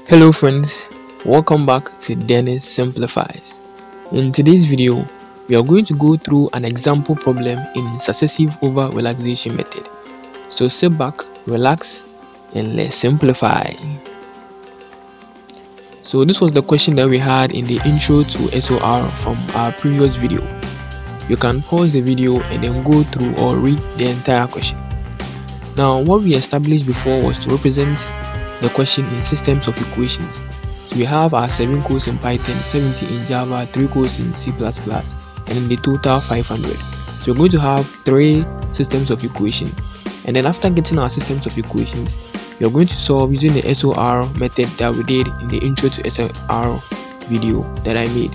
Hello friends, welcome back to Dennis Simplifies. In today's video, we are going to go through an example problem in successive over relaxation method. So sit back, relax, and let's simplify. So this was the question that we had in the intro to SOR from our previous video. You can pause the video and then go through or read the entire question. Now what we established before was to represent the question in systems of equations. So we have our 7 codes in Python, 70 in Java, 3 codes in C++, and in the total 500. So we're going to have 3 systems of equation, and then after getting our systems of equations, we are going to solve using the SOR method that we did in the intro to SOR video that I made.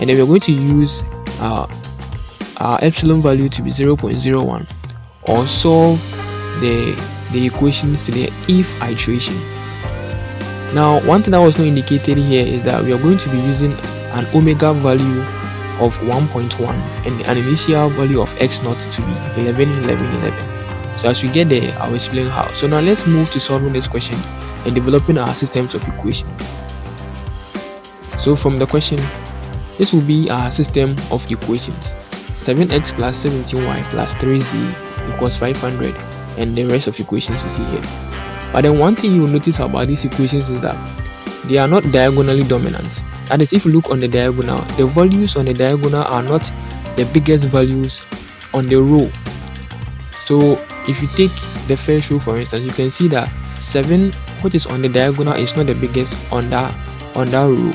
And then we're going to use our epsilon value to be 0.01 or solve the equations to the if iteration. Now one thing that was not indicated here is that we are going to be using an omega value of 1.1 and an initial value of x0 to be 11, 11, 11. So as we get there, I'll explain how. So now let's move to solving this question and developing our systems of equations. So from the question, this will be our system of equations: 7x plus 17y plus 3z equals 500, and the rest of equations you see here. But then one thing you will notice about these equations is that they are not diagonally dominant. That is, if you look on the diagonal, the values on the diagonal are not the biggest values on the row. So if you take the first row for instance, you can see that 7, which is on the diagonal, is not the biggest on that row,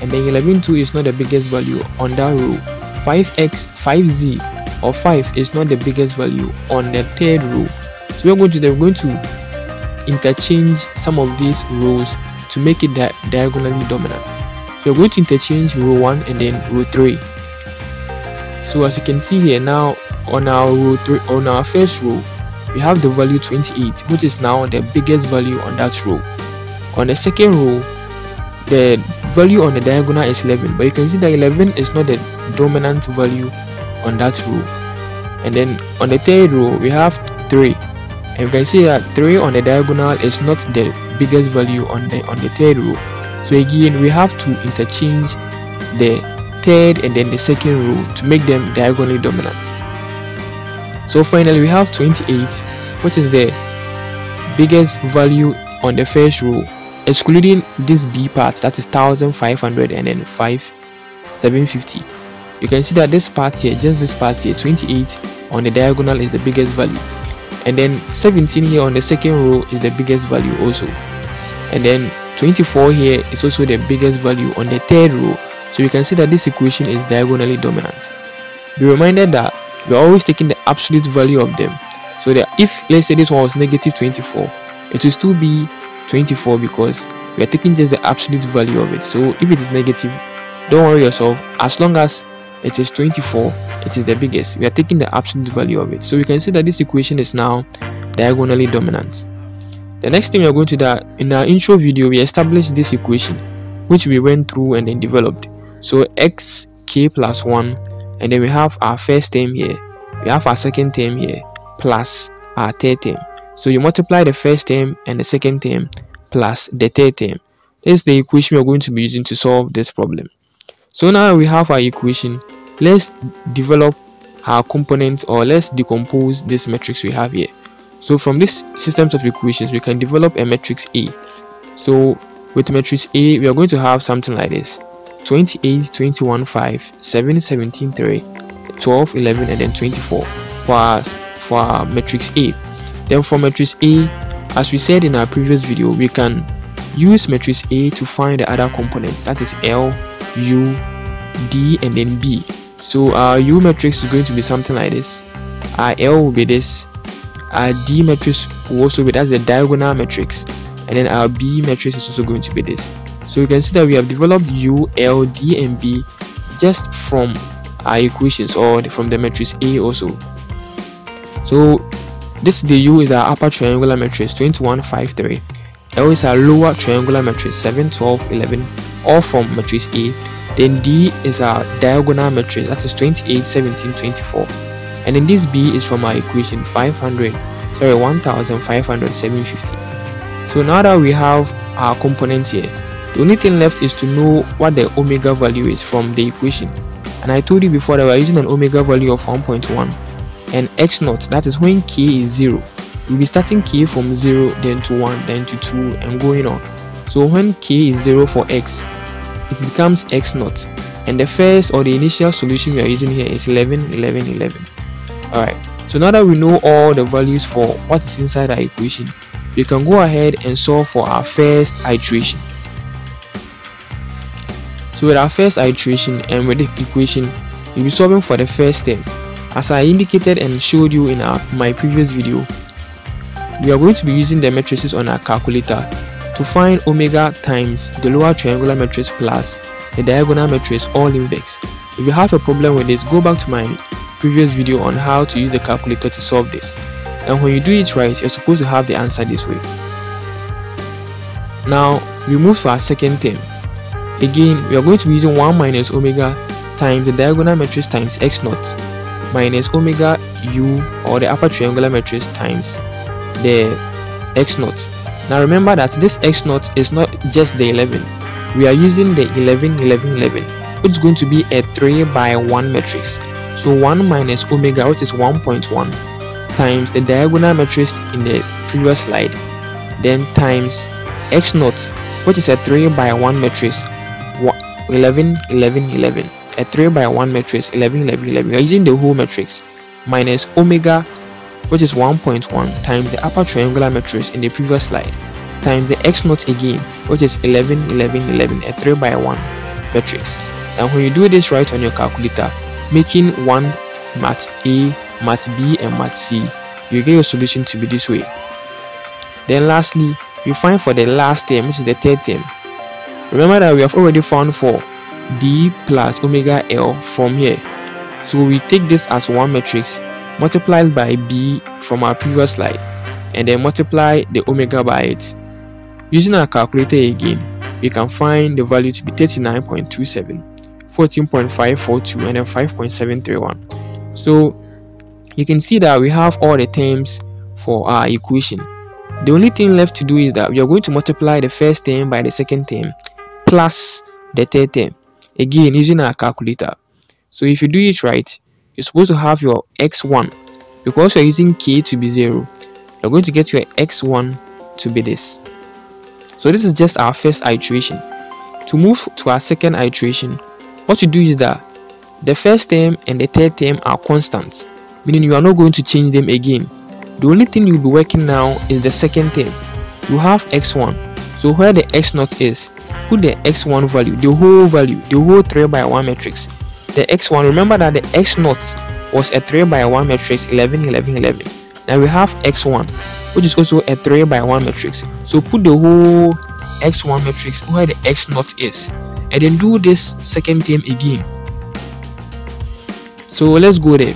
and then 11.2 is not the biggest value on that row. 5z or 5 is not the biggest value on the third row. So we're going to interchange some of these rows to make it diagonally dominant. So we're going to interchange row 1 and then row 3. So as you can see here, now on our row 3, on our first row, we have the value 28, which is now the biggest value on that row. On the second row, the value on the diagonal is 11, but you can see that 11 is not the dominant value on that row. And then on the third row, we have 3. And you can see that 3 on the diagonal is not the biggest value on the third row. So again, we have to interchange the third and then the second row to make them diagonally dominant. So finally, we have 28, which is the biggest value on the first row, excluding this b part, that is 1500 and then 750. You can see that this part here, just this part here, 28 on the diagonal is the biggest value, and then 17 here on the second row is the biggest value also, and then 24 here is also the biggest value on the third row. So you can see that this equation is diagonally dominant. Be reminded that we are always taking the absolute value of them, so that if let's say this one was negative 24, it will still be 24 because we are taking just the absolute value of it. So if it is negative, don't worry yourself, as long as it is 24, it is the biggest. We are taking the absolute value of it. So we can see that this equation is now diagonally dominant. The next thing we are going to do, in our intro video, we established this equation, which we went through and then developed. So xk plus 1, and then we have our first term here, we have our second term here, plus our third term. So you multiply the first term and the second term plus the third term. This is the equation we are going to be using to solve this problem. So now we have our equation. Let's develop our components, or let's decompose this matrix we have here. So from this systems of equations, we can develop a matrix A. So with matrix A, we are going to have something like this: 28, 21, 5, 7, 17, 3, 12, 11, and then 24 for our matrix A. Then for matrix A, as we said in our previous video, we can use matrix A to find the other components, that is L, U, D, and then B. So our U matrix is going to be something like this, our L will be this, our D matrix will also be, that's the diagonal matrix, and then our B matrix is also going to be this. So you can see that we have developed U, L, D, and B just from our equations, or from the matrix A also. So this the U is our upper triangular matrix 21, 5, 3. L is our lower triangular matrix 7, 12, 11, all from matrix A. Then D is our diagonal matrix, that is 28, 17, 24. And then this B is from our equation 1500, 750. So now that we have our components here. The only thing left is to know what the omega value is from the equation. And I told you before that we're using an omega value of 1.1 and x naught, that is when k is 0. We'll be starting k from 0, then to 1, then to 2, and going on. So when k is 0 for x, it becomes x naught. And the first or the initial solution we are using here is 11, 11, 11. Alright, so now that we know all the values for what is inside our equation, we can go ahead and solve for our first iteration. So with our first iteration and with the equation, we'll be solving for the first term. As I indicated and showed you in my previous video, we are going to be using the matrices on our calculator to find omega times the lower triangular matrix plus the diagonal matrix all inverse. If you have a problem with this, go back to my previous video on how to use the calculator to solve this. And when you do it right, you're supposed to have the answer this way. Now we move to our second term. Again, we are going to be using 1 minus omega times the diagonal matrix times x naught minus omega u, or the upper triangular matrix, times the x naught. Now remember that this x naught is not just the 11. We are using the 11, 11, 11, which is going to be a 3 by 1 matrix. So 1 minus omega, which is 1.1, times the diagonal matrix in the previous slide, then times x naught, which is a 3 by 1 matrix, 11, 11, 11. A 3 by 1 matrix, 11, 11, 11. We are using the whole matrix, minus omega, which is 1.1, times the upper triangular matrix in the previous slide, times the x naught again, which is 11, 11, 11, a 3 by 1 matrix. And when you do this right on your calculator, making one mat A, mat B, and mat C, you get your solution to be this way. Then lastly, you find for the last term, which is the third term. Remember that we have already found for D plus omega L from here. So we take this as one matrix multiplied by B from our previous slide, and then multiply the omega by it. Using our calculator again, we can find the value to be 39.27, 14.542, and then 5.731. So you can see that we have all the terms for our equation. The only thing left to do is that we are going to multiply the first term by the second term plus the third term, again using our calculator. So if you do it right, you're supposed to have your x1. Because you're using k to be 0, you're going to get your x1 to be this. So this is just our first iteration. To move to our second iteration, what you do is that the first term and the third term are constant, meaning you are not going to change them again. The only thing you'll be working now is the second term. You have x1, so where the x naught is, put the x1 value, the whole 3 by 1 matrix. The x1, remember that the x naught was a 3 by 1 matrix, 11, 11, 11. Now we have x1, which is also a 3 by 1 matrix. So put the whole x1 matrix where the x naught is, and then do this second term again. So let's go there.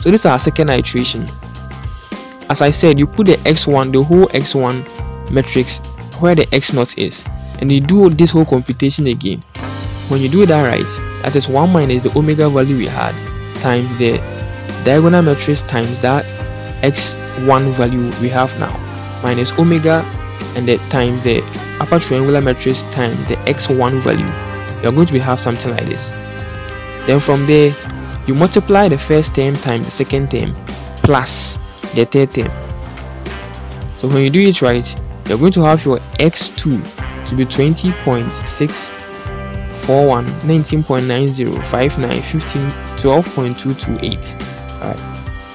So this is our second iteration. As I said, you put the x1, the whole x1 matrix where the x naught is, and you do this whole computation again. When you do that right, that is 1 minus the omega value we had times the diagonal matrix times that x1 value we have now, minus omega and the times the upper triangular matrix times the x1 value. You're going to have something like this. Then from there, you multiply the first term times the second term plus the third term. So when you do it right, you're going to have your x2 to be 20.641, 19.90, 59, 15, 12.228. Alright.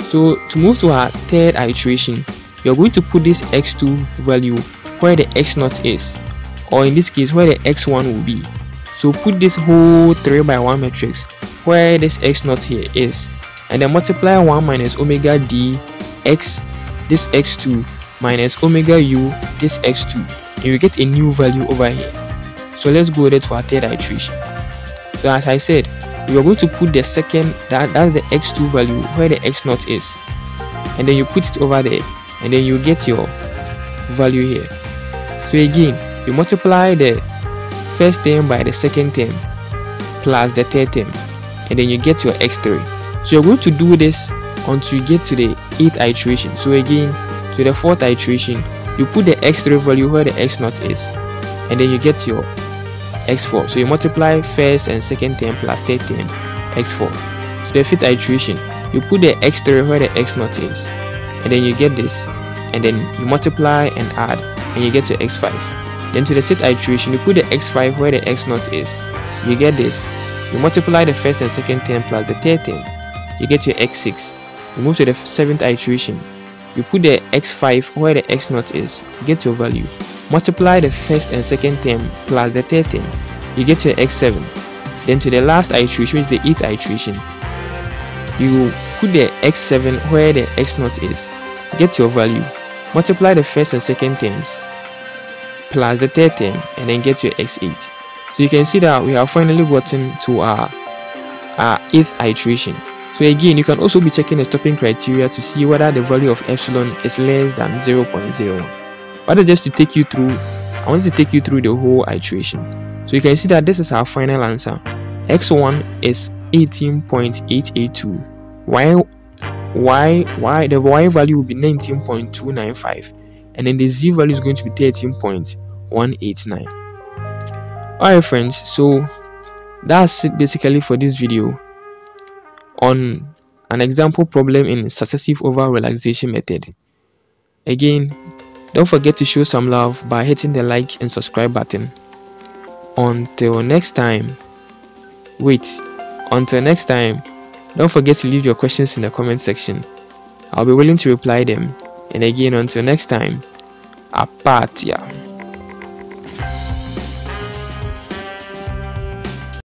So to move to our third iteration, you're going to put this x2 value where the x naught is, or in this case where the x1 will be. So put this whole 3 by 1 matrix where this x naught here is, and then multiply 1 minus omega d x, this x2, minus omega u, this x2, and you get a new value over here. So let's go there to our third iteration. So as I said, we are going to put the second, that's the x2 value where the x naught is, and then you put it over there, and then you get your value here. So again, you multiply the first term by the second term plus the third term, and then you get your x3. So you're going to do this until you get to the 8th iteration. So again, to the 4th iteration, you put the x3 value where the x0 is, and then you get your x4. So you multiply first and second term plus third term, x4. So the fifth iteration, you put the x3 where the x0 is, and then you get this, and then you multiply and add, and you get your x5. Then to the sixth iteration, you put the x5 where the x0 is, you get this, you multiply the first and second term plus the third term, you get your x6. You move to the seventh iteration, you put the x5 where the x0 is, you get your value, multiply the first and second term plus the third term, you get your x7. Then to the last iteration, which is the eighth iteration, you put the x7 where the x0 is, get your value, multiply the first and second terms plus the third term, and then get your x8. So you can see that we have finally gotten to our eighth iteration. So again, you can also be checking the stopping criteria to see whether the value of epsilon is less than 0.01. But just to take you through, I want to take you through the whole iteration. So you can see that this is our final answer. X1 is 18.882. The y value will be 19.295, and then the z value is going to be 13.189. Alright friends, so that's it basically for this video on an example problem in successive over relaxation method. Again, don't forget to show some love by hitting the like and subscribe button. Until next time, don't forget to leave your questions in the comment section. I'll be willing to reply them. And again, until next time, Apatia.